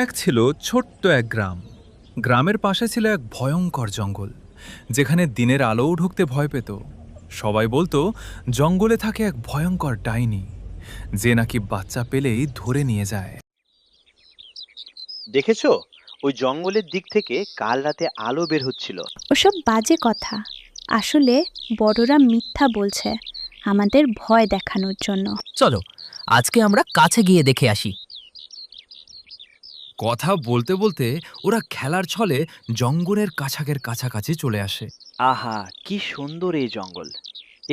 এক ছিল ছোট্ট এক গ্রাম। গ্রামের পাশে ছিল এক ভয়ঙ্কর জঙ্গল, যেখানে দিনের আলোও ঢুকতে ভয় পেত। সবাই বলতো জঙ্গলে থাকে এক ভয়ঙ্কর ডাইনি, যে নাকি বাচ্চা পেলেই ধরে নিয়ে যায়। দেখেছো? ওই জঙ্গলের দিক থেকে কাল রাতে আলো বের হচ্ছিল। ওসব বাজে কথা। আসলে বড়রা মিথ্যা বলছে আমাদের ভয় দেখানোর জন্য। চলো আজকে আমরা কাছে গিয়ে দেখে আসি। কথা বলতে বলতে ওরা খেলার ছলে জঙ্গলের কাছাকাছি চলে আসে। আহা, কি সুন্দর এই জঙ্গল!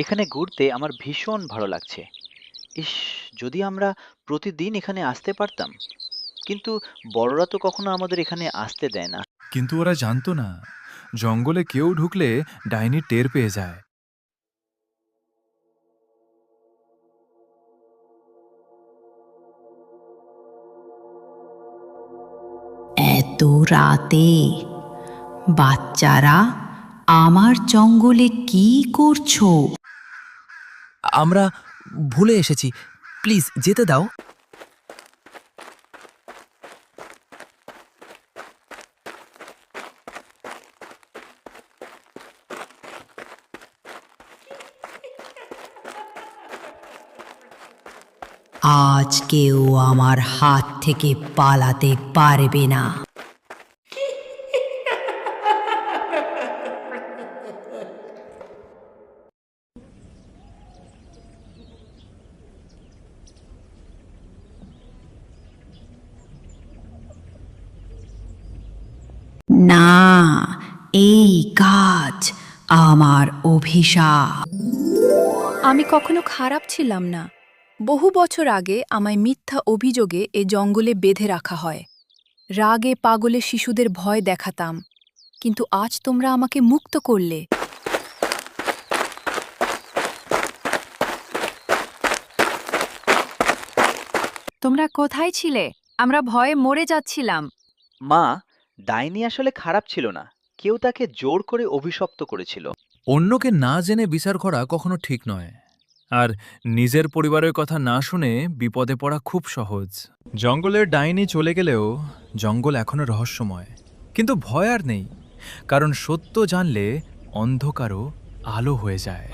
এখানে ঘুরতে আমার ভীষণ ভালো লাগছে। ইস, যদি আমরা প্রতিদিন এখানে আসতে পারতাম। কিন্তু বড়রা তো কখনো আমাদের এখানে আসতে দেয় না। কিন্তু ওরা জানতো না, জঙ্গলে কেউ ঢুকলে ডাইনি টের পেয়ে যায়। এত রাতে বাচ্চারা আমার জঙ্গলে কি করছো? আমরা ভুলে এসেছি, প্লিজ যেতে দাও। আজ কেউ আমার হাত থেকে পালাতে পারবে না। না, এই কাজ আমার অভিশাপ। আমি কখনো খারাপ ছিলাম না। বহু বছর আগে আমায় মিথ্যা অভিযোগে এ জঙ্গলে বেঁধে রাখা হয়। রাগে পাগলে শিশুদের ভয় দেখাতাম, কিন্তু আজ তোমরা আমাকে মুক্ত করলে। তোমরা কোথায় ছিলে? আমরা ভয়ে মরে যাচ্ছিলাম। মা, ডাইনি আসলে খারাপ ছিল না। কেউ তাকে জোর করে অভিশপ্ত করেছিল। অন্যকে না জেনে বিচার করা কখনো ঠিক নয়, আর নিজের পরিবারের কথা না শুনে বিপদে পড়া খুব সহজ। জঙ্গলের ডাইনি চলে গেলেও জঙ্গল এখনো রহস্যময়, কিন্তু ভয় আর নেই, কারণ সত্য জানলে অন্ধকারও আলো হয়ে যায়।